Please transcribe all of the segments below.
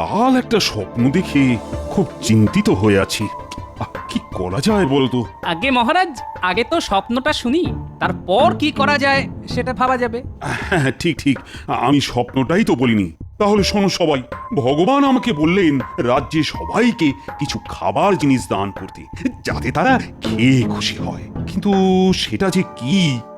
কাল একটা স্বপ্ন দেখে খুব চিন্তিত হয়ে আছি। কি করা যায় বলতো? আগে মহারাজ, আগে তো স্বপ্নটা শুনি, তারপর কি করা যায় সেটা ভাবা যাবে। হ্যাঁ, ঠিক ঠিক, আমি স্বপ্নটাই তো বলিনি। তাহলে শোনো সবাই, ভগবান আমাকে বললেন রাজ্যে সবাইকে কিছু খাবার জিনিস দান করতে, যাতে তারা খেয়ে খুশি হয়। কিন্তু সেটা যে কি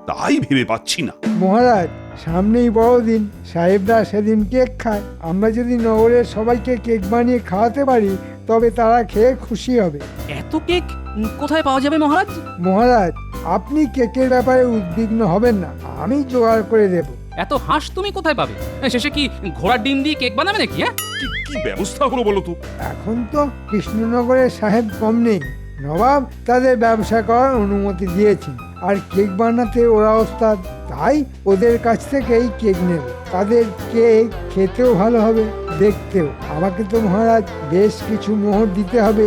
তাই ভেবে পাচ্ছি না। মহারাজ, সামনেই বড়দিন, সাহেবরা সেদিন কেক খায়। আমরা যদি নগরের সবাইকে কেক বানিয়ে খাওয়াতে পারি তবে তারা খেয়ে খুশি হবে। এত কেক কোথায় পাওয়া যাবে মহারাজ? মহারাজ, আপনি কেকের ব্যাপারে উদ্বিগ্ন হবেন না, আমি জোগাড় করে দেব। এত হাঁস তুমি কোথায় পাবে? শেষে কি ঘোড়ার ডিম দিয়ে কেক বানাবে নাকি? হ্যাঁ, কি ব্যবস্থা হলো বলো তো? এখন তো কৃষ্ণনগরের সাহেব কম নেই, নবাব তাদের ব্যবসা করার অনুমতি দিয়েছেন। আর কেক বানাতে ওরা ওস্তাদ, তাই ওদের কাছ থেকেই কেক নেব। তাদের কেক খেতেও ভালো হবে, দেখতেও। আমাকে তো মহারাজ বেশ কিছু মোহর দিতে হবে,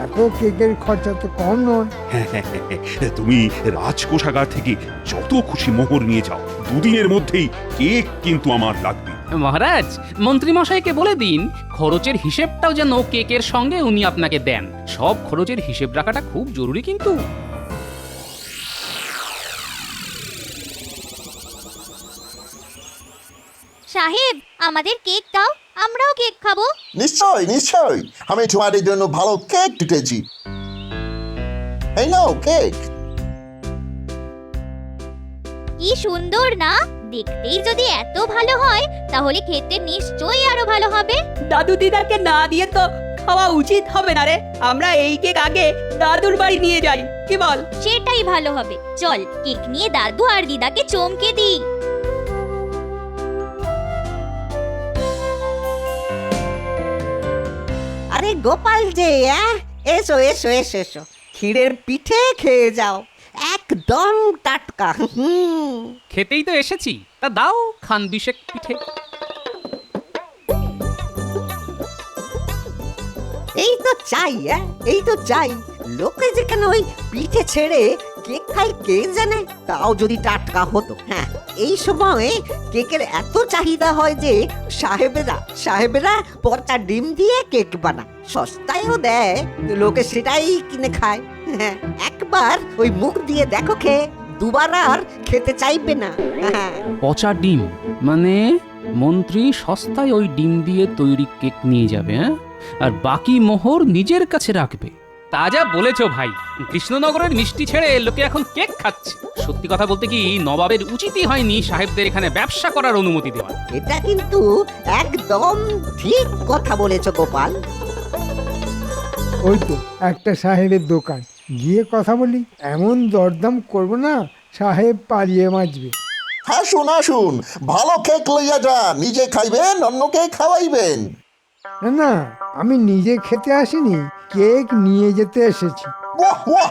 এত কেকের খরচা তো কম নয়। তুমি রাজকোষাগার থেকে যত খুশি মোহর নিয়ে যাও, দুদিনের মধ্যেই কেক কিন্তু আমার লাগবে। মহারাজ, মন্ত্রী মশাইকে বলে দিন খরচের হিসেবটাও যেন কেকের সঙ্গে উনি আপনাকে দেন। সব খরচের হিসেব রাখাটা খুব জরুরি কিন্তু। সাহেব, আমাদের কেক দাও, আমরাও কেক খাবো। নিশ্চয় নিশ্চয়, আমি তোমাদের জন্য ভালো কেক টুটেছি। এই নাও কেক। কি সুন্দর না? দেখতেই যদি এত ভালো হয় তাহলে খেতে নিশ্চয়ই আরো ভালো হবে। দাদু দিদাকে না দিয়ে তো খাওয়া উচিত হবে না রে। আমরা এই কেক আগে দাদুর বাড়ি নিয়ে যাই, কি বল? সেটাই ভালো হবে। চল কেক নিয়ে দাদু আর দিদাকে চমকে দিই। আরে গোপাল যে, এসো এসো এসো এসো, ক্ষীরের পিঠে খেয়ে যাও, একদম টাটকা। খেতেই তো এসেছি, তা দাও খান বিশেক পিঠে। এই তো চাই, এই তো চাই। লোকে যেখানে ওই পিঠে ছেড়ে কেক খাই কে জানে, তাও যদি টাটকা হতো। হ্যাঁ, এই সময় কেকের এত চাহিদা হয় যে সাহেবেরা পচা ডিম দিয়ে কেক বানায়, সস্তায়ও দেয়, লোকে সেটাই কিনে খায়। হ্যাঁ, একবার ওই মুখ দিয়ে দেখো খেয়ে, দুবার আর খেতে চাইবে না। হ্যাঁ, পচা ডিম মানে মন্ত্রী সস্তায় ওই ডিম দিয়ে তৈরি কেক নিয়ে যাবে, হ্যাঁ, আর বাকি মোহর নিজের কাছে রাখবে। তা যা বলেছো ভাই, কৃষ্ণনগরের মিষ্টি ছেড়ে লোকে এখন কেক খাচ্ছে। সত্যি কথা বলতে কি, নবাবের উচিতই হয়নি সাহেবদের এখানে ব্যবসা করার অনুমতি দেওয়া। এটা কিন্তু একদম ঠিক কথা বলেছো গোপাল। ওই তো একটা সাহেবের দোকান, গিয়ে কথা বলি। এমন দরদাম করব না, সাহেব পালিয়ে বাঁচবে। আসুন আসুন, ভালো কেক লইয়া যান, নিজে খাইবেন, অন্যকে খাওয়াইবেন। না না, আমি নিজে খেতে আসিনি, কেক নিয়ে যেতে এসেছি। বাহ বাহ,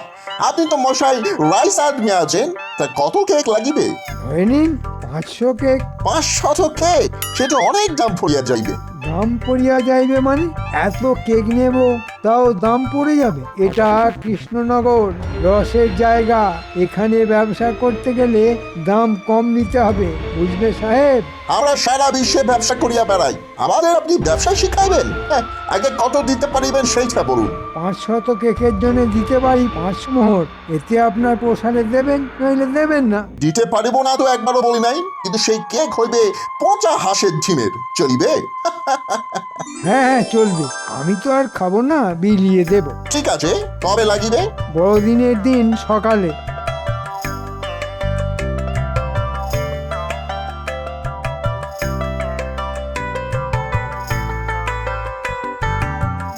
আপনি তো মশাই রাইস আদমি আছেন, তা কত কেক লাগিবে? ধরে নিন 500 কেক। 500 কেক, সেটা অনেক দাম পড়িয়া যাইবে। দাম পড়িয়া যাইবে মানে? এত কেক নেব তাও দাম পড়ে যাবে? এটা কৃষ্ণনগর, রসের জায়গা, এখানে ব্যবসা করতে গেলে দাম কম নিতে হবে, বুঝলে সাহেব? আমরা সারা বিশ্বে ব্যবসা করিয়া বেড়াই, আমাদের আপনি ব্যবসা শিখাইবেন? আগে কত দিতে পারিবেন সেইটা বলুন। 500 কেকের জন্য দিতে পারি 500 মোহর, এতে আপনার পোষালে দেবেন, নইলে দেবেন না। দিতে পারিব না তো একবারও বলি নাই, কিন্তু সেই কেক হইবে পচা হাঁসের ঝিমের, চলিবে? হ্যাঁ হ্যাঁ, চলবে। আমি তো আর খাবো না, বিলিয়ে দেব। ঠিক আছে, কবে লাগিবে? বড়দিনের দিন সকালে।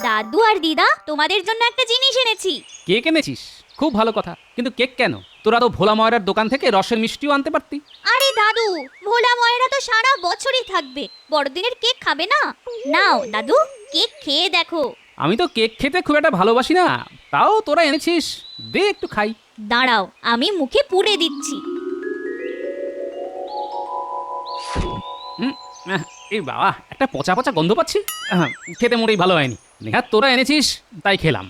দাদু আর দিদা, তোমাদের জন্য একটা জিনিস এনেছি। কেক এনেছিস? খুব ভালো কথা, কিন্তু কেক কেন? তোরা তো ভোলা ময়রার দোকান থেকে রসের মিষ্টিও আনতে পারতি। আরে দাদু, ভোলা ময়রা তো সারা বছরই থাকবে, বড়দিনের কেক খাবে না? নাও দাদু, কেক খেয়ে দেখো। আমি তো কেক খেতে খুব একটা ভালোবাসি না, তাও তোরা এনেছিস, দে একটু খাই। দাঁড়াও, আমি মুখে পুরে দিচ্ছি। এই বাবা, একটা পচা পচা গন্ধ পাচ্ছি। খেতে মোটেই ভালো হয়নি। নেহাত তোরা এনেছিস তাই খেলাম।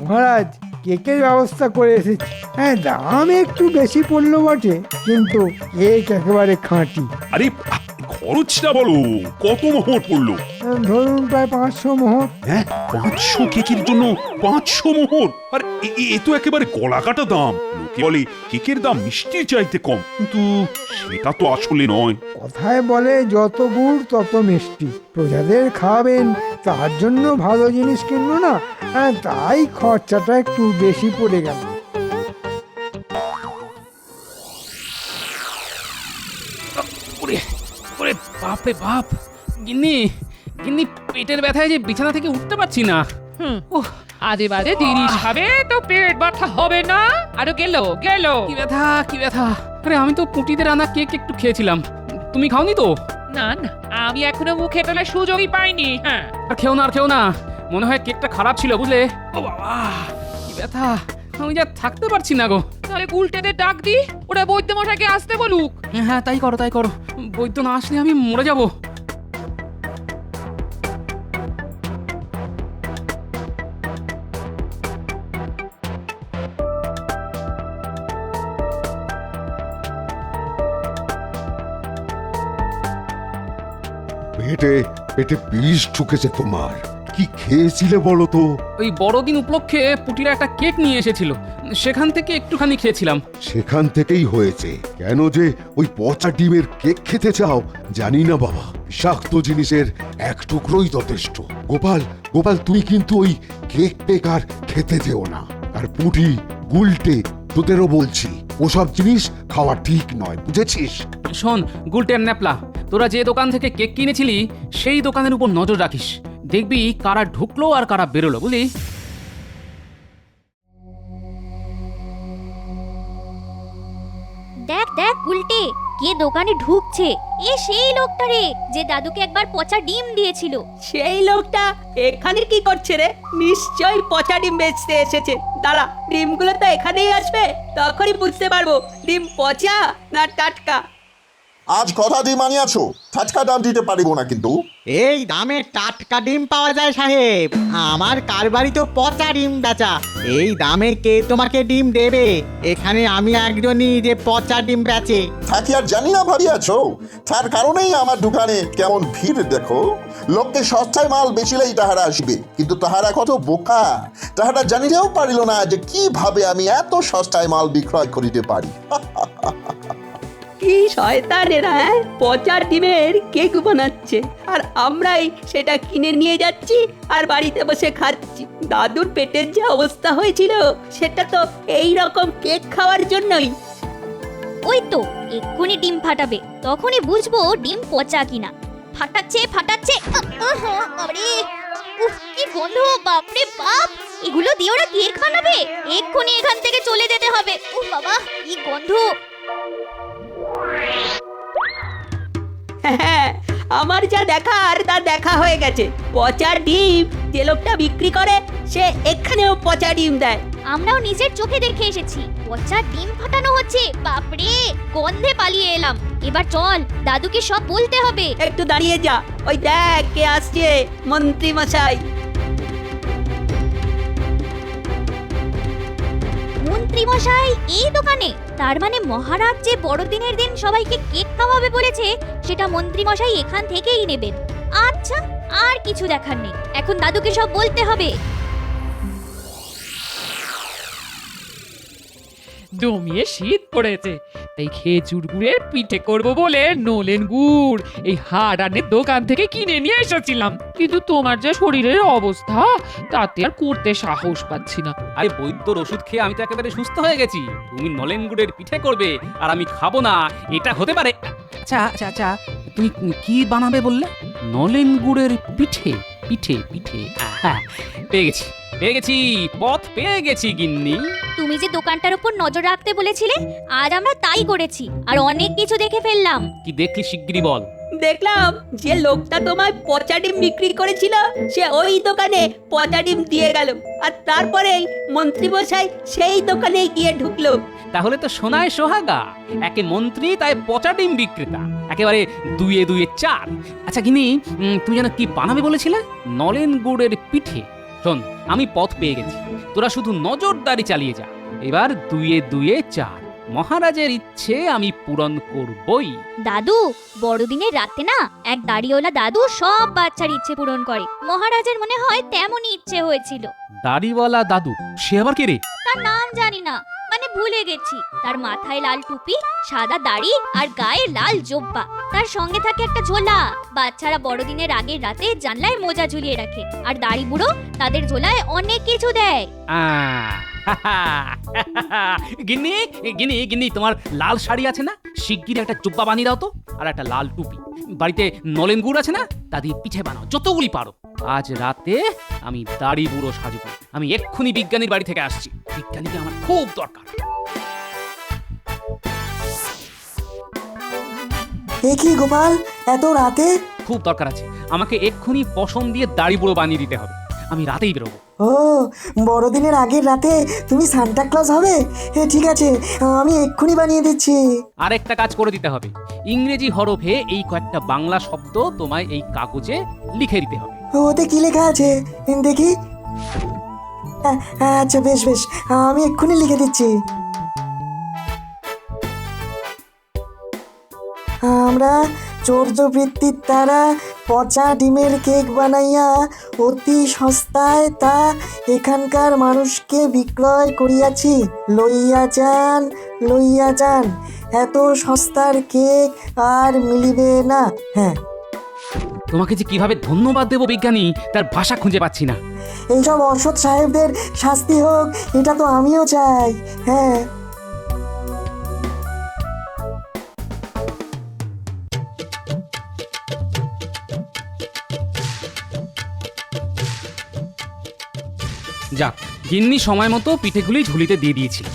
মহারাজ, কেকের ব্যবস্থা করে এসেছি। হ্যাঁ, দাম একটু বেশি পড়লো বটে, কিন্তু কেক একেবারে খাঁটি। আরে খরচটা বলো, কত মোহর পড়লো? ধরুন প্রায় 500 মোহর। হ্যাঁ, 500 কেকের জন্য 500 মোহর? আর এ তো একেবারে গলা কাটা দাম। লোকে বলে কেকের দাম মিষ্টির চাইতে কম, কিন্তু সেটা তো আসলে নয়। কথায় বলে যত গুড় তত মিষ্টি। প্রজাদের খাওয়াবেন, তার জন্য ভালো জিনিস কিনবো না, তাই খরচাটা একটু বেশি পড়ে গেল। ওরে ওরে বাপ রে বাপ, গিন্নি গিন্নি পেটের ব্যথায় যে বিছানা থেকে উঠতে পারছি না। ওহ, আজে বাজে জিনিস খাবে তো পেট ব্যথা হবে না? আরো গেল গেল। কি ব্যথা কি ব্যথা! আরে আমি তো পুটিদের আনা কেক একটু খেয়েছিলাম, তুমি খাওনি তো? না না, আমি এখনো মুখে তোলার সুযোগই পাইনি। হ্যাঁ, আর খেও না আর খেও না, মনে হয় কেকটা খারাপ ছিল বুঝলে। ও বাবা, কি ব্যথা! আমি যা থাকতে পারছি না গো। তাহলে গুলটেদের ডাক দি, ওরা বৈদ্য মশাইকে আসতে বলুক। হ্যাঁ তাই করো তাই করো, বৈদ্য না আসলে আমি মরে যাব। পেটে পেটে বিষ ঢুকেছে তোমার। কি খেয়েছিলে বলো তো? ওই বড়দিন উপলক্ষে পুটিরা একটা কেক নিয়ে এসেছিল, সেখান থেকে একটুখানি খেয়েছিলাম। সেখান থেকেই হয়েছে। কেন যে ওই পচা ডিমের কেক খেতে চাও জানি না বাবা। বিষাক্ত জিনিসের এক টুকরোই যথেষ্ট। গোপাল গোপাল, তুমি কিন্তু ওই কেক পেক আর খেতে যেও না। আর পুটি গুলটে তোদেরও বলছি, ওসব জিনিস খাওয়া ঠিক নয়, বুঝেছিস? শোন গুলটেন ন্যাপলা, তোরা যে দোকান থেকে কেক কিনেছিলি সেই দোকানের উপর নজর রাখিস, দেখবি কারা ঢুকলো আর কারা বেরোলো, বুঝলি? দেখ দেখ উল্টে, কে দোকানে ঢুকছে। এ সেই লোকটা রে, যে দাদুকে একবার পচা ডিম দিয়েছিল। সেই লোকটা এখানে কি করছে রে? নিশ্চয়ই পচা ডিম বেচতে এসেছে। দাঁড়া, ডিমগুলো তো এখানেই আসবে, তখনই বুঝতে পারবো ডিম পচা না টাটকা। আজ কথা দিয়ে মানিয়াছো, টাটকা দাম দিতে পারিব না কিন্তু। এই দামে টাটকা ডিম পাওয়া যায় সাহেব? আমার কারবারি তো পচা ডিম বেচা। এই দামে কে তোমাকে ডিম দেবে? এখানে আমি একজনই যে পচা ডিম বেচে। থাকি আর জানি না ভাবিয়াছো, তার কারণেই আমার দোকানে কেমন ভিড় দেখো। লোককে সস্তায় মাল বেচিলেই তাহারা আসবে, কিন্তু তাহারা কত বোকা। তাহারা জানিলেও পারিল না যে কিভাবে আমি এত সস্তায় মাল বিক্রয় করিতে পারি। কি শয়তানেরা, পচা ডিমের কেক বানাচ্ছে আর আমরাই সেটা কিনে নিয়ে যাচ্ছি আর বাড়িতে বসে খাচ্ছি। দাদুর পেটের যে অবস্থা হয়েছিল সেটা তো এই রকম কেক খাওয়ার জন্যই। ওই তো এক্ষুনি ডিম ফাটাবে, তখনই বুঝবো ডিম পচা কিনা। ফাটাচ্ছে ফাটাচ্ছে, আরে উফ, কি গন্ধ! বাপরে বাপ, এগুলো দিয়ে ওরা কেক বানাবে? এক্ষুনি এখান থেকে চলে যেতে হবে। উফ বাবা, কি গন্ধ! হ্যাঁ, আমার যা দেখার তা দেখা হয়ে গেছে। পচা ডিম যে লোকটা বিক্রি করে সে এখানেও পচা ডিম দেয়। আমরাও নিজের চোখে দেখে এসেছি, পচা ডিম ফাটানো হচ্ছে। বাপরে, গন্ধে পালিয়ে এলাম। এবার চল, দাদুকে সব বলতে হবে। একটু দাঁড়িয়ে যা, ওই দেখ কে আসছে, মন্ত্রী মশাই। মন্ত্রী মশাই এই দোকানে? তার মানে মহারাজ যে বড়দিনের দিন সবাইকে কেক খাওয়াবে বলেছে, সেটা মন্ত্রী মশাই এখান থেকেই নেবেন। আচ্ছা, আর কিছু দেখার নেই, এখন দাদুকে সব বলতে হবে। জমিয়ে শীত পড়েছে, তাই খেজুর গুড়ের পিঠে করব বলে নলেন গুড় এই হাড়ানের দোকান থেকে কিনে নিয়ে এসেছিলাম। কিন্তু তোমার যে শরীরের অবস্থা, তাতে আর করতে সাহস পাচ্ছি না। আরে বৈদ্যর ওষুধ খেয়ে আমি তো একেবারে সুস্থ হয়ে গেছি। তুমি নলেন গুড়ের পিঠে করবে আর আমি খাবো না, এটা হতে পারে? আচ্ছা আচ্ছা আচ্ছা, তুমি কি বানাবে বললে? নলেন গুড়ের পিঠে? পিঠে পিঠে, হ্যাঁ, পেয়ে গেছি পেয়ে গেছি, পথ পেয়ে গেছি গিন্নি। তুমি যে দোকানটার উপর নজর রাখতে বলেছিলে, আজ আমরা তাই করেছি, আর অনেক কিছু দেখে ফেললাম। কি দেখলি শিগগিরই বল। দেখলাম যে লোকটা তোমায় পচা ডিম বিক্রি করেছিল সে ওই দোকানে পচা ডিম দিয়ে গেল, আর তারপরেই মন্ত্রী মশাই সেই দোকানে গিয়ে ঢুকলো। তাহলে তো সোনায় সোহাগা, একে মন্ত্রী তাই পচা ডিম বিক্রেতা, একেবারে দুয়ে দুয়ে চার। আচ্ছা গিনি, তুমি যেন কি বানাবে বলেছিলে? নলেন গুড়ের পিঠে? শোন, আমি পথ পেয়ে গেছি, তোরা শুধু নজরদারি চালিয়ে যা। এবার 2-2 4, মহারাজের ইচ্ছে আমি পূরণ করবই। দাদু, বড়দিনের রাতে না এক দাড়িওয়ালা দাদু সব বাচ্চার ইচ্ছে পূরণ করে। মহারাজের মনে হয় তেমনই ইচ্ছে হয়েছিল। দাড়িওয়ালা দাদু, সে আবার কে রে? তার নাম জানি না, মানে ভুলে গেছি। তার মাথায় লাল টুপি, সাদা দাড়ি আর গায়ে লাল জোব্বা। তার সঙ্গে থাকে একটা ঝোলা। বাচ্চারা বড়দিনের আগের রাতে জানলায় মোজা ঝুলিয়ে রাখে, আর দাড়ি বুড়ো তাদের ঝোলায় অনেক কিছু দেয়। গিন্নি গিন্নি গিন্নি, তোমার লাল শাড়ি আছে না? শিগগির একটা জুব্বা বানিয়ে দাও তো, আর একটা লাল টুপি। বাড়িতে নলেন গুড় আছে না? তা দিয়ে পিঠে বানাও যতগুলি পারো। আজ রাতে আমি দাড়ি বুড়ো সাজবো। আমি এক্ষুনি বিজ্ঞানীর বাড়ি থেকে আসছি, বিজ্ঞানীকে আমার খুব দরকার। এ কি গোপাল, এত রাতে? খুব দরকার আছে, আমাকে এক্ষুনি পশম দিয়ে দাড়ি বুড়ো বানিয়ে দিতে হবে। আমি রাতেই বেরোবো। ও, বড়দিনের আগের রাতে তুমি সান্টা ক্লজ হবে? ঠিক আছে, আমি এক্ষুনি বানিয়ে দিচ্ছি। আর একটা কাজ করে দিতে হবে, ইংরেজি হরফে এই কয়েকটা বাংলা শব্দ তোমায় এই কাগজে লিখে দিতে হবে। ওতে কি লেখা আছে দেখি? আচ্ছা, বেশ বেশ, আমি এক্ষুনি লিখে দিচ্ছি। আমরা চৌর্যবৃত্তির দ্বারা পচা ডিমের কেক বানাইয়া অতি সস্তায় তা এখানকার মানুষকে বিক্রয় করিয়াছি। লইয়া যান, লইয়া যান, এত সস্তার কেক আর মিলিবে না। হ্যাঁ, তোমাকে যে কিভাবে ধন্যবাদ দেব বিজ্ঞানী, তার ভাষা খুঁজে পাচ্ছি না। এইসব অসৎ সাহেবদের শাস্তি হোক, এটা তো আমিও চাই। হ্যাঁ, যাক, গিন্নি সময় মতো পিঠেগুলি ঝুলিতে দিয়ে দিয়েছিল।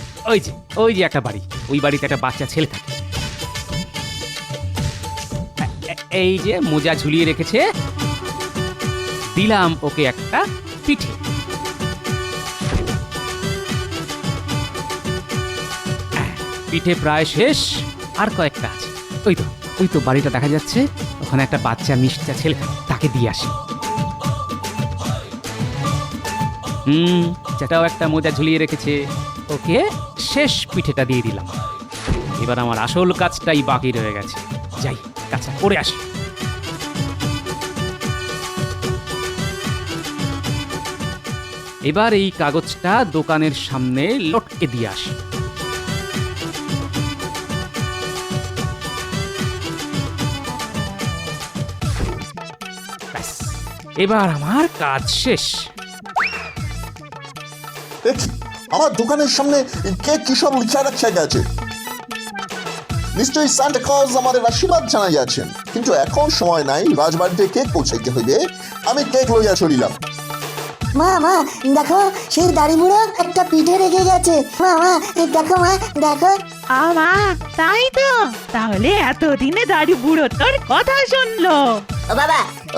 ওই যে একটা বাড়ি, ওই বাড়িতে একটা বাচ্চা ছেলে থাকে। এই যে মোজা ঝুলিয়ে রেখেছে, দিলাম ওকে একটা পিঠে। পিঠে প্রায় শেষ, আর কয়েকটা আছে। ওই তো বাড়িটা দেখা যাচ্ছে, ওখানে একটা বাচ্চা মিষ্টি ছেলে থাকে, তাকে দিয়ে আসি। সেটাও একটা মোজা ঝুলিয়ে রেখেছে, ওকে শেষ পিঠেটা দিয়ে দিলাম। এবার আমার আসল কাজটাই বাকি রয়ে গেছে, যাই কাজটা করে আসি। এবার এই কাগজটা দোকানের সামনে লটকে দিয়ে আসি। ব্যাস, এবার আমার কাজ শেষ। দেখি আমার দোকানের সামনে কে কি সব লিখে রাখা গেছে। নিশ্চয়ই সান্টা ক্লজ আমাদের আশীর্বাদ জানাই আছেন, কিন্তু এখন সময় নাই, রাজবাড়িতে কেক পৌঁছাইতে হইবে। আমি কেক লইয়া চলিলাম। মা মা দেখো, সেই দাড়ি বুড়ো একটা পিঠে রেখে গেছে। মা মা দেখো, মা দেখো। আমা, তাই তো, তাহলে এতদিনে দাড়ি বুড়ো তোর কথা শুনলো। ও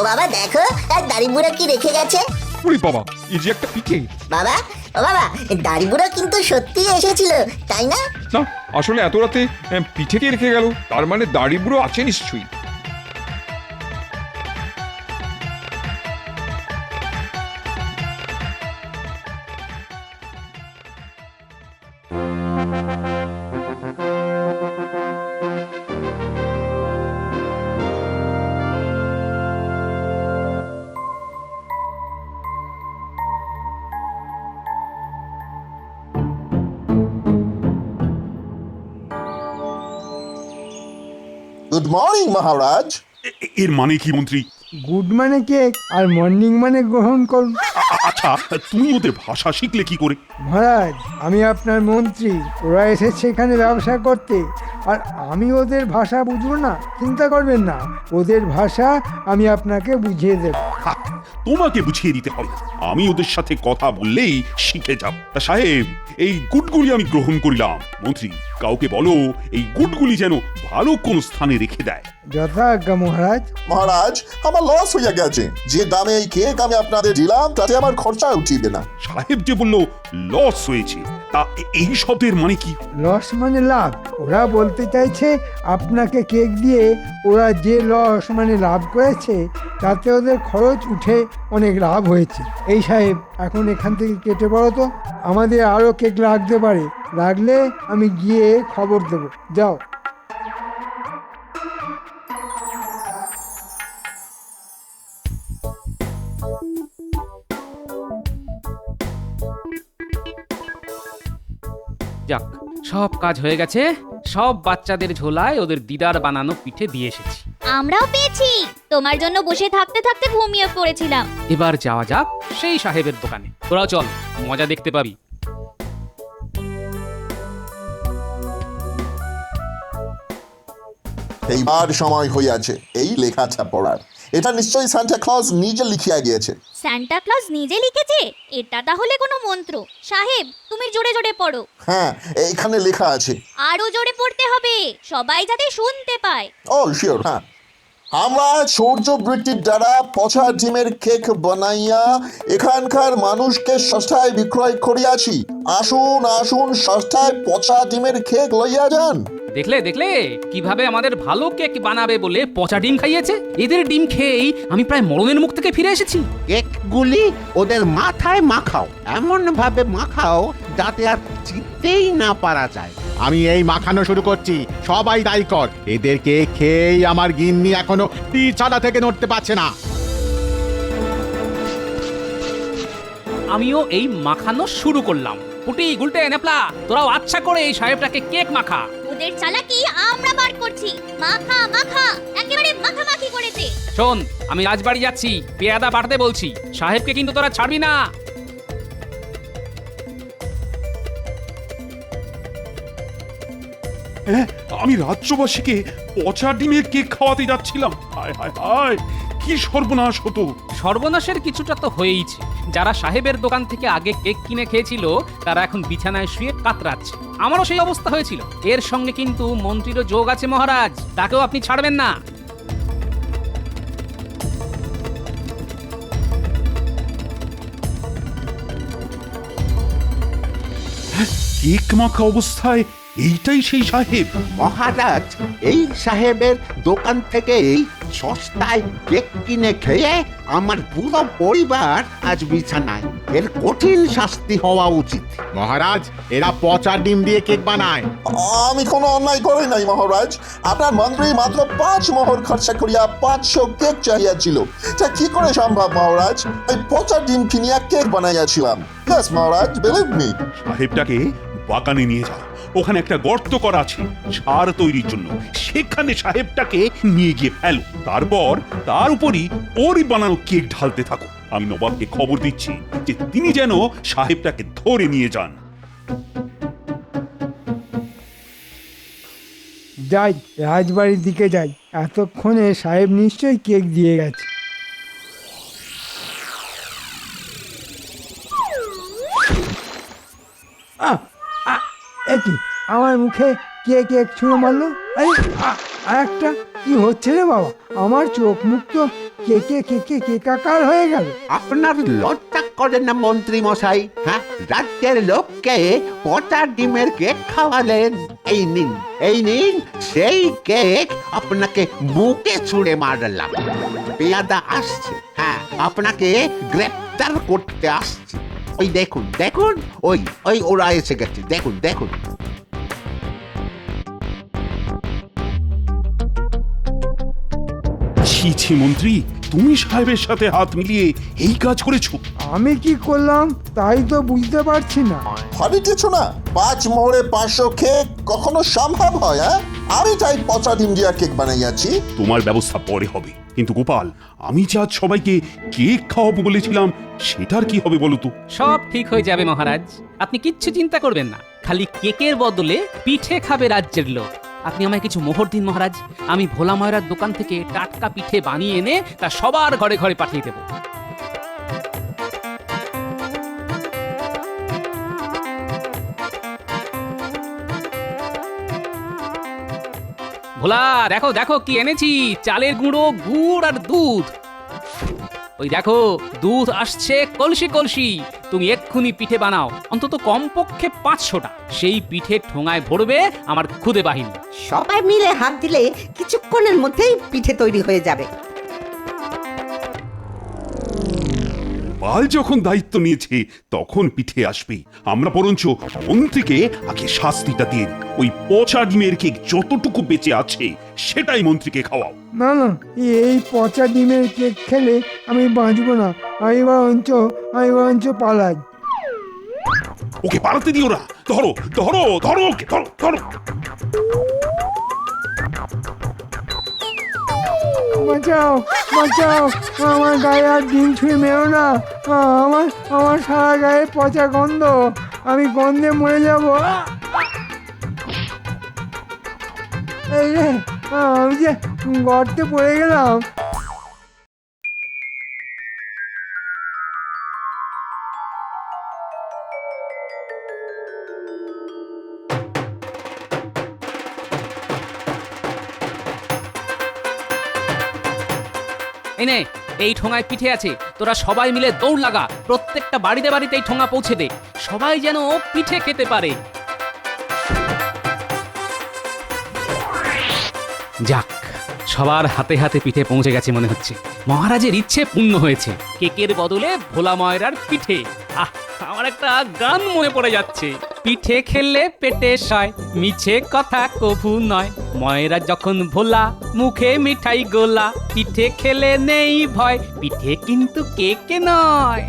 বাবা দেখো, এক দাড়ি বুড়ো কি রেখে গেছে। ওরে বাবা, এই যে একটা পিঠে। বাবা, ও বাবা, দাড়ি বুড়ো কিন্তু সত্যি এসেছিল, তাই না? না, আসলে এত রাতে পিঠে কে রেখে গেল? তার মানে দাড়ি বুড়ো আছে নিশ্চয়ই। গুড মর্নিং মহারাজ। এর মানে কি মন্ত্রী? গুড মানে কেক, আর মর্নিং মানে গ্রহণ করুন। আচ্ছা, তুমি ওদের ভাষা শিখলে কি করে? মহারাজ, আমি আপনার মন্ত্রী, ওরা এসেছে এখানে ব্যবসা করতে, আর আমি ওদের ভাষা বুঝবো না? চিন্তা করবেন না, ওদের ভাষা আমি আপনাকে বুঝিয়ে দেব। তোমাকে বুঝিয়ে দিতে হবে, আমি ওদের সাথে কথা বললেই শিখে যাব। তা সাহেব, এই গুডগুলি আমি গ্রহণ করিলাম। মন্ত্রী, কাউকে বলো এই গুডগুলি যেন ভালো কোন স্থানে রেখে দেয়। যথাজ্ঞা মহারাজ। মহারাজ, আমার লস হইয়া গেছে। যে দামে এই কেক আমি আপনাদের দিলাম, তাতে আমার খরচা উঠিবে না। সাহেব যে বললো লস হয়েছে, তা এই শব্দের মানে কি? লস মানে লাভ। ওরা বলতে চাইছে আপনাকে কেক দিয়ে ওরা যে লস মানে লাভ করেছে তাতে ওদের খরচ উঠে অনেক লাভ হয়েছে। এই সাহেব, এখন এখান থেকে কেটে পড়ো তো, আমাদের আরও কেক লাগতে পারে, লাগলে আমি গিয়ে খবর দেবো। যাও। যাক, সব কাজ হয়ে গেছে। সব বাচ্চাদের ঝোলায় ওদের দিদার বানানো পিঠে দিয়ে এসেছি। আমরাও পেয়েছি। তোমার জন্য বসে থাকতে থাকতে ঘুমিয়ে পড়েছিলাম। এবার যাওয়া যাক সেই সাহেবের দোকানে। তোরাও চল, মজা দেখতে পাবি। এইবার সময় হইয়াছে এই লেখাটা পড়ার। এটা নিশ্চয়ই সান্টা ক্লজ নিজে লিখিয়া গিয়েছে। সান্টা ক্লজ নিজে লিখেছে? এটা তাহলে কোনো মন্ত্র। সাহেব, তুমি জোরে জোরে পড়ো। হ্যাঁ, এইখানে লেখা আছে। আরো জোরে পড়তে হবে, সবাই যাতে শুনতে পায়। ও শিওর, হ্যাঁ। আমরা সূর্য বৃত্তির দ্বারা পচা ডিমের কেক বানাইয়া এখানকার মানুষকে সস্তায় বিক্রয় করিয়াছি। আসুন আসুন, সস্তায় পচা ডিমের কেক লইয়া যান। দেখলে দেখলে কিভাবে আমাদের ভালো কেক বানাবে বলে পচা ডিম খাইয়েছে। এদের ডিম খেয়েই আমি প্রায় মরণের মুখ থেকে ফিরে এসেছি। কেকগুলি ওদের মাথায় মাখাও, এমন ভাবে মাখাও যাতে আর চিনতেই না পারা যায়। আমি এই মাখানো শুরু করছি, সবাই দায়ী কর। এদেরকে খেয়েই আমার গিন্নি এখনো ছাদা থেকে নড়তে পারছে না। আমিও এই মাখানো শুরু করলাম। পুটি, গুলটে, নেপলা, তোরাও আচ্ছা করে এই সাহেবটাকে কেক মাখা। ওদের চালাকি আমরা বার করছি। মাখা মাখা, একেবারে মাখামাখি করেছে। শোন, আমি রাজবাড়ি যাচ্ছি, পেয়াদা বাড়তে বলছি। সাহেবকে কিন্তু তোরা ছাড়বি না। হ্যাঁ, আমি রাজ্যবাসীকে পচা ডিমের কেক খাওয়াতে যাচ্ছিলাম। হায় হায় হায়, কি সর্বনাশ হতো। সর্বনাশের কিছুটা তো হয়েইছে। যারা সাহেবের দোকান থেকে আগে কেক কিনে খেয়েছিল তারা এখন বিছানায় শুয়ে কাতরাচ্ছে। আমারও সেই অবস্থা হয়েছিল। এর সঙ্গে কিন্তু মন্ত্রীরও যোগ আছে মহারাজ, তাকেও আপনি ছাড়বেন না। কেক মাখা অবস্থায় এইটাই সেই সাহেব? মহারাজ, এই সাহেবের দোকান থেকেই সস্তায় কেক কিনে খেয়ে আমার পুরো পরিবার আজ বিছানায়। এর কঠিন শাস্তি হওয়া উচিত। মহারাজ, এরা পচা ডিম দিয়ে কেক বানায়। আমি কোনো অন্যায় করি নাই মহারাজ। আপনার মন্ত্রী মাত্র 5 মোহর খরচা করিয়া 500 কেক চাহিয়াছিল। তা কি করে সম্ভব মহারাজ? এই পচা ডিম কিনিয়া কেক বানাইয়াছিলাম। Yes মহারাজ, believe me। সাহেবটাকে বাগানে নিয়ে যাও, ওখানে একটা গর্ত করা আছে সার তৈরির জন্য। সেখানে সাহেবটাকে নিয়ে গিয়ে ফেলো। তারপর তার উপরই ওরই বানানো কেক ঢালতে থাকো। আমি নবাবকে খবর দিচ্ছি যে তিনি যেন সাহেবটাকে ধরে নিয়ে যান। যাই, রাজবাড়ির দিকে যাই। এতক্ষণে সাহেব নিশ্চয়ই কেক দিয়ে গেছে। একই আমার মুখে কে কেক ছুঁড়ে মারলো। আর একটা কি হচ্ছে রে বাবা, আমার চোখ মুখ তো কেকে কেকে কেকাকার হয়ে গেল। আপনার লজ্জা করে না মন্ত্রী মশাই? হ্যাঁ, রাজ্যের লোককে পচা ডিমের কেক খাওয়ালেন। এই নিন, এই নিন সেই কেক আপনাকে মুখে ছুঁড়ে মারলাম। পেয়াদা আসছে, হ্যাঁ, আপনাকে গ্রেপ্তার করতে আসছে। ওই দেখুন দেখুন, ওই ওই ওরা এসে গেছে, দেখুন দেখুন। ছি ছি মন্ত্রী, তুমি সাহেবের সাথে হাত মিলিয়ে এই কাজ করেছো? আমি কি করলাম তাই তো বুঝতে পারছি না। ভাবিতেছ না 5 মোহরে 500 কেক কখনো সম্ভব হয়? হ্যাঁ, আমি তাই পচা ডিম দিয়া কেক বানাইয়াছি। তোমার ব্যবস্থা পরে হবে, কিন্তু গোপাল, আমি যে আজ সবাইকে কেক খাওয়াবো বলেছিলাম সেটার কি হবে বলো তো? সব ঠিক হয়ে যাবে মহারাজ, আপনি কিচ্ছু চিন্তা করবেন না। খালি কেকের বদলে পিঠে খাবে রাজ্যের লোক। আপনি আমায় কিছু মোহর দিন মহারাজ, আমি ভোলা ময়রার দোকান থেকে টাটকা পিঠে বানিয়ে এনে তা সবার ঘরে ঘরে পাঠিয়ে দেব। ভোলা, দেখো দেখো কি এনেছি, চালের গুঁড়ো, গুড় আর দুধ। ওই দেখো দুধ আসছে কলসি কলসি, তুমি এক্ষুনি পিঠে বানাও, অন্তত কমপক্ষে 500টা। সেই পিঠে ঠোঙায় ভরবে আমার খুদে বাহিনী। সবাই মিলে হাত দিলে কিছুক্ষণের মধ্যেই পিঠে তৈরি হয়ে যাবে। গোপাল যখন দায়িত্ব নিয়েছে তখন পিঠে আসবে। আমরা বরঞ্চ মন্ত্রীকে আগে শাস্তিটা দিয়ে দিই। ওই পচা ডিমের কেক যতটুকু বেঁচে আছে সেটাই মন্ত্রীকে খাওয়াও। না না, এই পচা ডিমের কেক খেলে আমি বাঁচবো না। আমি বরঞ্চ পালাই। ওকে পালাতে দিও না। ধরো ধরো ধরো ওকে, ধরো ধরো। বাঁচাও বাঁচাও, আমার গায়ে আর ডিম ছুঁয়ে মেরো না। আমার সারা গায়ে পচা গন্ধ, আমি গন্ধে মরে যাবো। এই রে, আমি যে গর্তে পড়ে গেলাম। এই নে, এই ঠোঙায় পিঠে আছে, তোরা সবাই মিলে দৌড় লাগা, প্রত্যেকটা বাড়িতে বাড়িতে এই ঠোঙা পৌঁছে দে, সবাই যেন পিঠে খেতে পারে। যাক, সবার হাতে হাতে পিঠে পৌঁছে গেছে মনে হচ্ছে। মহারাজের ইচ্ছে পূর্ণ হয়েছে। কেকের বদলে ভোলা ময়রার পিঠে। আহ, আমার একটা গান মনে পড়ে যাচ্ছে। পিঠে খেলে পেটে সয়, মিছে কথা কভু নয়, ময়রা যখন ভোলা মুখে মিঠাই গোলা, পিঠে খেলে নেই ভয়, পিঠে কিন্তু কেকে নয়।